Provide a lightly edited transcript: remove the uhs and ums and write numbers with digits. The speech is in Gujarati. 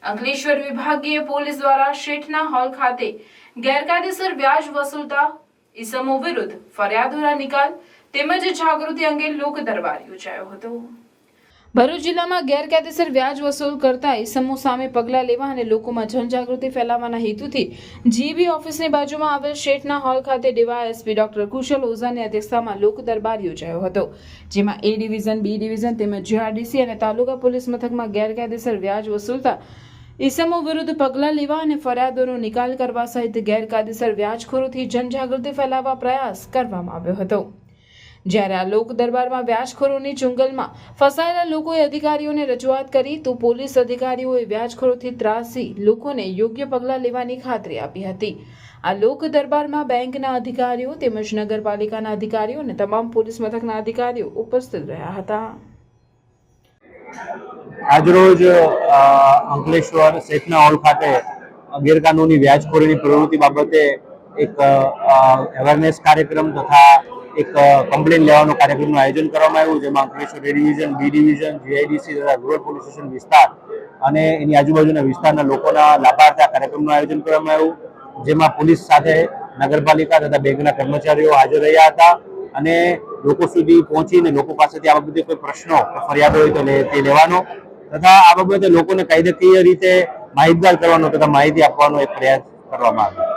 અંકલેશ્વર વિભાગીય પોલીસ દ્વારા શેઠના હોલ ખાતે ગેરકાયદેસર વ્યાજ વસૂલતા ઈસમો વિરુદ્ધ ફરિયાદોના નિકાલ તેમજ જાગૃતિ અંગે લોક દરબાર યોજાયો હતો। ભરૂચ જિલ્લામાં ગેરકાયદેસર વ્યાજ વસૂલ કરતા ઈસમો સામે પગલાં લેવા અને લોકોમાં જનજાગૃતિ ફેલાવવાના હેતુથી જીબી ઓફિસની બાજુમાં આવેલ શેઠના હોલ ખાતે ડીવાયએસપી ડોક્ટર કુશલ ઓઝાની અધ્યક્ષતામાં લોક દરબાર યોજાયો હતો, જેમાં એ ડિવિઝન, બી ડિવિઝન તેમજ જીઆરડીસી અને તાલુકા પોલીસ મથકમાં ગેરકાયદેસર વ્યાજ વસૂલતા ઈસમો વિરુદ્ધ પગલાં લેવા અને ફરિયાદોનો નિકાલ કરવા સહિત ગેરકાયદેસર વ્યાજખોરોથી જનજાગૃતિ ફેલાવવા પ્રયાસ કરવામાં આવ્યો હતો। જ્યારે આ લોક દરબારમાં વ્યાજખોરોની ચુંગલમાં ફસાયેલા લોકોએ અધિકારીઓને રજૂઆત કરી તો પોલીસ અધિકારીઓએ વ્યાજખોરોથી ત્રાસી લોકોને યોગ્ય પગલાં લેવાની ખાતરી આપી હતી। આ લોક દરબારમાં બેંકના અધિકારીઓ તેમજ નગરપાલિકાના અધિકારીઓ અને તમામ પોલીસ મથકના અધિકારીઓ ઉપસ્થિત રહ્યા હતા। આજરોજ અંકલેશ્વર શેઠના હોલ ખાતે ગેરકાનૂની વ્યાજખોરીની પ્રવૃત્તિ બાબતે એક અવેરનેસ કાર્યક્રમ તથા એક કમ્પ્લેન લેવાનો કાર્યક્રમનું આયોજન કરવામાં આવ્યું, જેમાં Ankleshwar A division, B division, GIDC તથા રૂરલ પોલીસ સ્ટેશન વિસ્તાર અને એની આજુબાજુના વિસ્તારના લોકોના લાભાર્થે આ કાર્યક્રમનું આયોજન કરવામાં આવ્યું, જેમાં પોલીસ સાથે નગરપાલિકા તથા બેંકના કર્મચારીઓ હાજર રહ્યા હતા અને લોકો સુધી પહોંચીને લોકો પાસેથી આ બાબતે કોઈ પ્રશ્નો કે ફરિયાદો હોય તો તે લેવાનો તથા આ બાબતે લોકોને કાયદાકીય રીતે માહિતગાર કરવાનો તથા માહિતી આપવાનો એક પ્રયાસ કરવામાં આવ્યો।